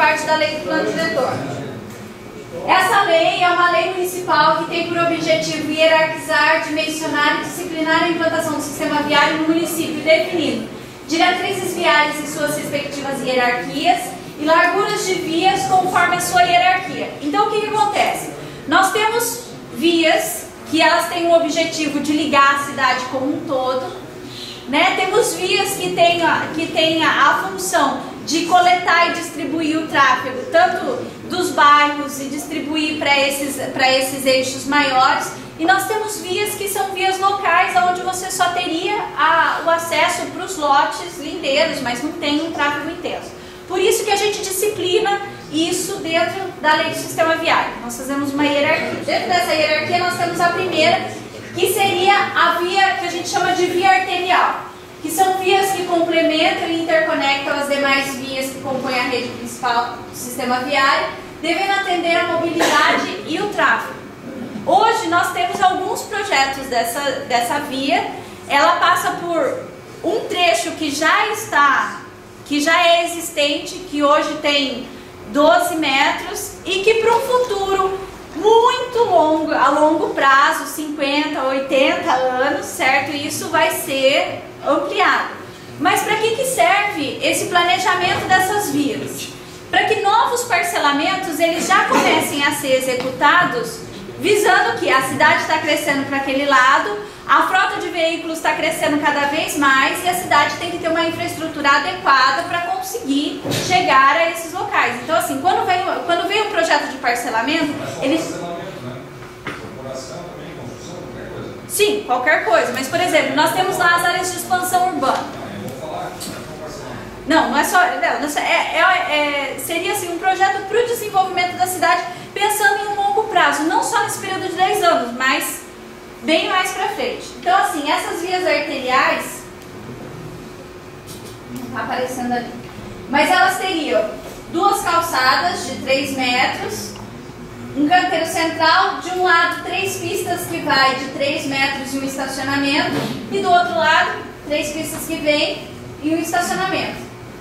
parte da lei do plano diretor. Essa lei é uma lei municipal que tem por objetivo hierarquizar, dimensionar e disciplinar a implantação do sistema viário no município, definindo diretrizes viárias e suas respectivas hierarquias e larguras de vias conforme a sua hierarquia. Então, o que acontece? Nós temos vias que elas têm o objetivo de ligar a cidade como um todo, né? Temos vias que têm a função de coletar e distribuir o tráfego, tanto dos bairros e distribuir para esses eixos maiores. E nós temos vias que são vias locais, onde você só teria o acesso para os lotes lindeiros, mas não tem um tráfego intenso. Por isso que a gente disciplina isso dentro da lei do sistema viário. Nós fazemos uma hierarquia. Dentro dessa hierarquia nós temos a primeira, que seria a via que a gente chama de via arterial, que são vias que complementam e interconectam as demais vias que compõem a rede principal do sistema viário, devendo atender a mobilidade e o tráfego. Hoje nós temos alguns projetos dessa via. Ela passa por um trecho que já é existente, que hoje tem 12 metros e que para um futuro muito longo, a longo prazo, 50, 80 anos, certo? Isso vai ser ampliado. Mas para que serve esse planejamento dessas vias? Para que novos parcelamentos eles já comecem a ser executados, visando que a cidade está crescendo para aquele lado, a frota de veículos está crescendo cada vez mais e a cidade tem que ter uma infraestrutura adequada para conseguir chegar a esses locais. Então, assim, quando vem um projeto de parcelamento, eles... Sim, qualquer coisa. Mas, por exemplo, nós temos lá as áreas de expansão urbana. Não é só... seria assim, um projeto para o desenvolvimento da cidade pensando em um longo prazo. Não só nesse período de 10 anos, mas bem mais para frente. Então, assim, essas vias arteriais... Não está aparecendo ali. Mas elas teriam 2 calçadas de 3 metros... Um canteiro central, de um lado 3 pistas que vai de 3 metros e um estacionamento, e do outro lado 3 pistas que vem e um estacionamento,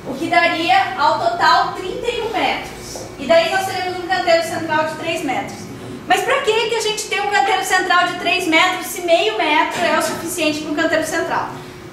o que daria ao total 31 metros. E daí nós teremos um canteiro central de 3 metros. Mas para que a gente tem um canteiro central de 3 metros se meio metro é o suficiente para um canteiro central?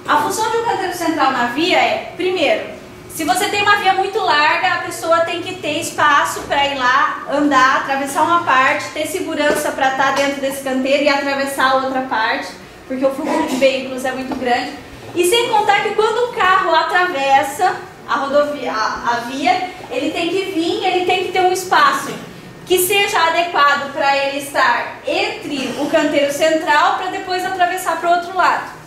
A função de um canteiro central na via é, primeiro, se você tem uma via muito larga, a pessoa tem que ter espaço para ir lá, andar, atravessar uma parte, ter segurança para estar dentro desse canteiro e atravessar a outra parte, porque o fluxo de veículos é muito grande. E sem contar que quando o carro atravessa a rodovia, a via, ele tem que vir, ele tem que ter um espaço que seja adequado para ele estar entre o canteiro central para depois atravessar para o outro lado,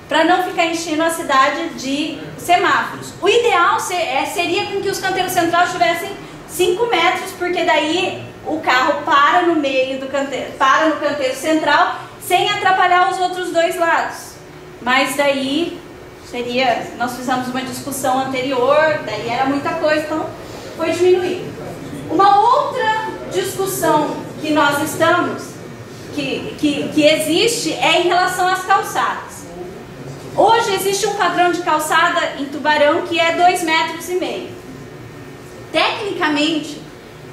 para não ficar enchendo a cidade de semáforos. O ideal seria com que os canteiros centrais tivessem 5 metros, porque daí o carro para no meio do canteiro, para no canteiro central, sem atrapalhar os outros 2 lados. Mas daí nós fizemos uma discussão anterior, daí era muita coisa, então foi diminuído. Uma outra discussão que nós estamos, que existe, é em relação às calçadas. Hoje existe um padrão de calçada em Tubarão que é 2,5 metros. Tecnicamente,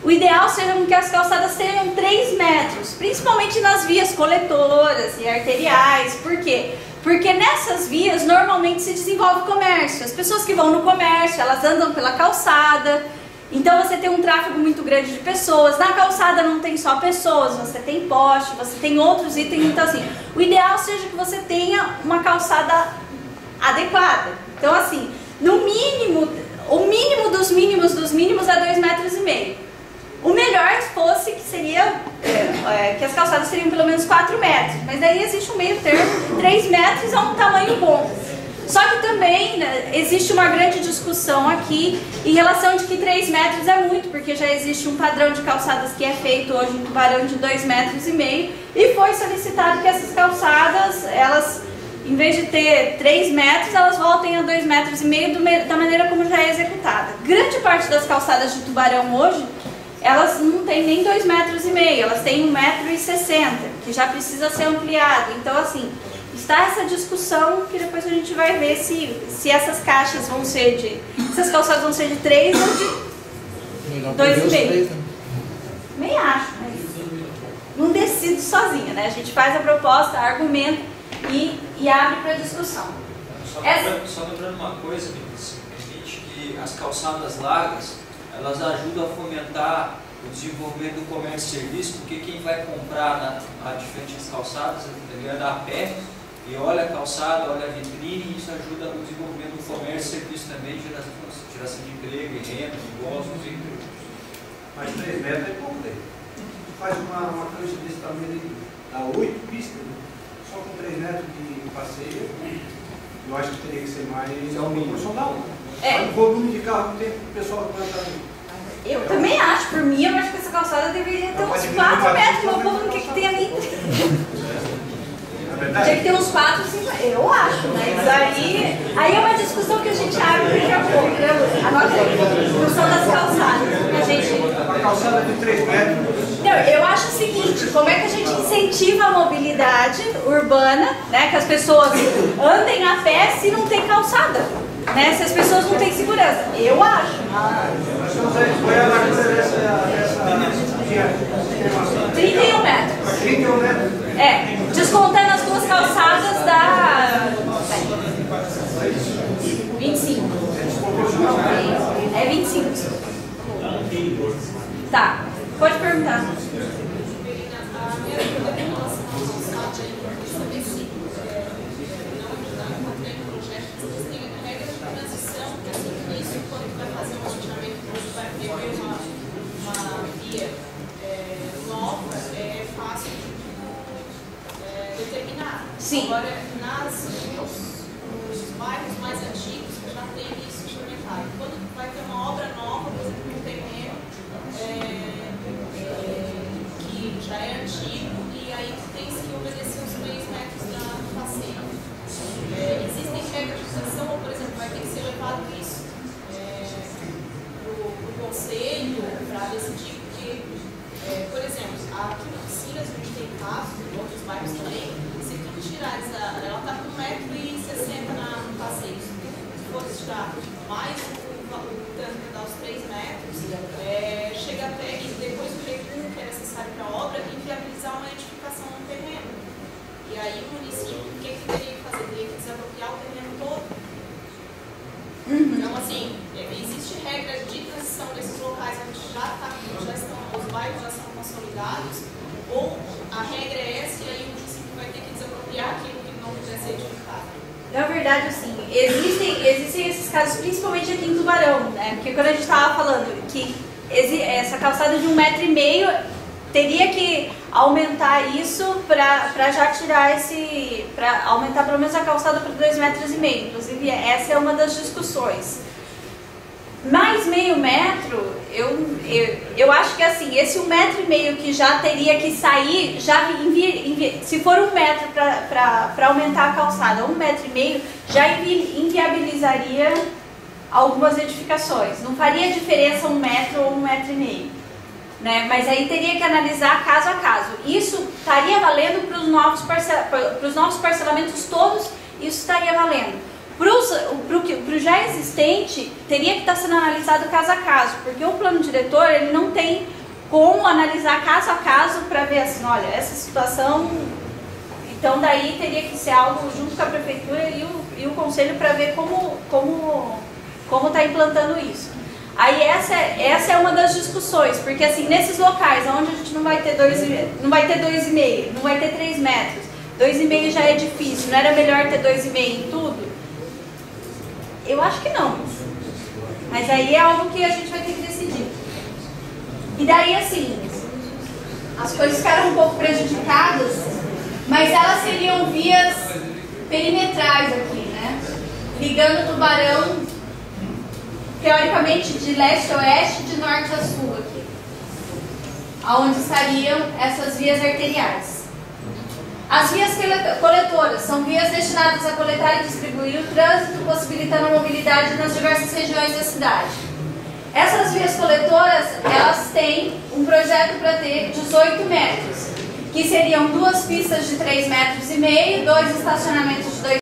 o ideal seria que as calçadas tenham 3 metros, principalmente nas vias coletoras e arteriais. Por quê? Porque nessas vias normalmente se desenvolve comércio. As pessoas que vão no comércio, elas andam pela calçada. Então você tem um tráfego muito grande de pessoas. Na calçada não tem só pessoas, você tem poste, você tem outros itens. Então assim, o ideal seja que você tenha uma calçada adequada. Então assim, no mínimo, o mínimo dos mínimos dos mínimos é 2,5 metros. O melhor fosse que seria que as calçadas seriam pelo menos 4 metros. Mas daí existe um meio termo, 3 metros é um tamanho bom. Só que também, né, existe uma grande discussão aqui em relação de que 3 metros é muito, porque já existe um padrão de calçadas que é feito hoje em Tubarão de 2,5 metros, e foi solicitado que essas calçadas, elas, em vez de ter 3 metros, elas voltem a 2,5 metros da maneira como já é executada. Grande parte das calçadas de Tubarão hoje, elas não têm nem 2,5 metros, elas têm 1,60 m, que já precisa ser ampliado. Então assim, está essa discussão que depois a gente vai ver se essas caixas vão ser se as calçadas vão ser de 3 ou 2,5. Nem acho, mas não decido sozinha, né? A gente faz a proposta, argumenta e abre para discussão. Só lembrando uma coisa, que as calçadas largas, elas ajudam a fomentar o desenvolvimento do comércio e serviço, porque quem vai comprar de frente às calçadas, ele anda a pé e olha a calçada, olha a vitrine, e isso ajuda o desenvolvimento do comércio e serviço também, geração de emprego, renda, negócios, entre outros. Mas 3 metros é pouco, daí. Faz uma cancha desse tamanho aí, dá 8 pistas, né? Só com 3 metros de passeio, eu acho que teria que ser mais proporcional. O volume de carro que tem o pessoal que vai estar ali. Eu também acho, por mim, eu acho que essa calçada deveria ter uns 4 metros, meu povo não quer que tenha nem 3. Tinha que ter uns 4, 5, eu acho, mas aí é uma discussão que a gente abre daqui a pouco, né? Anota aí, discussão das calçadas, que a gente... Uma calçada de 3 metros. Não, eu acho o seguinte, como é que a gente incentiva a mobilidade urbana, né? Que as pessoas andem a pé se não tem calçada, né? Se as pessoas não têm segurança, eu acho. Nós estamos aí, foi a largura dessa 31 metros. 31 metros? É, descontando as duas calçadas dá 25. É 25. Tá, pode perguntar. Sim. Agora, nos bairros mais antigos, já tem isso implementado. Quando vai ter uma obra nova, por exemplo, um terreno que já é antigo, e aí tem que obedecer os 3 metros do passeio. Existem regras de utilização, ou, por exemplo, vai ter que ser levado isso para o conselho, para decidir, porque, por exemplo, aqui na Oficinas, a gente tem casos, em outros bairros também, ela está com 1,60 m no passeio. Se for tirar mais o tanto que dá os 3 metros, chega até e depois do recurso que é necessário para a obra, inviabilizar uma edificação no terreno. E aí o município, o que teria que fazer? Teria que desapropriar o terreno todo. Então, assim, existe regra de transição desses locais onde os bairros já estão consolidados, ou a regra é essa e aí o município vai ter que desapropriar aquilo que não puder ser edificado? Na verdade, assim, existem esses casos, principalmente aqui em Tubarão, né? Porque quando a gente estava falando que essa calçada de 1,5 m teria que aumentar isso para já tirar para aumentar pelo menos a calçada para 2,5 metros. Inclusive, essa é uma das discussões. Mais meio metro, eu acho que assim, esse 1,5 m que já teria que sair, se for 1 metro para aumentar a calçada, 1,5 m já inviabilizaria algumas edificações. Não faria diferença 1 metro ou 1,5 m, né? Mas aí teria que analisar caso a caso. Isso estaria valendo para os novos parcelamentos todos, isso estaria valendo. Para o já existente, teria que estar sendo analisado caso a caso, porque o plano diretor ele não tem como analisar caso a caso para ver assim, olha, essa situação, então daí teria que ser algo junto com a prefeitura e o conselho para ver como está implantando isso. Aí essa é uma das discussões, porque assim, nesses locais onde a gente não vai ter 2,5, não vai ter 3 metros, 2,5 já é difícil, não era melhor ter 2,5 em tudo? Eu acho que não. Mas aí é algo que a gente vai ter que decidir. E daí, assim, as coisas ficaram um pouco prejudicadas, mas elas seriam vias perimetrais aqui, né? Ligando Tubarão, teoricamente, de leste a oeste e de norte a sul aqui. Aonde estariam essas vias arteriais. As vias coletoras são vias destinadas a coletar e distribuir o trânsito, possibilitando a mobilidade nas diversas regiões da cidade. Essas vias coletoras, elas têm um projeto para ter 18 metros, que seriam 2 pistas de 3,5 metros, 2 estacionamentos de 2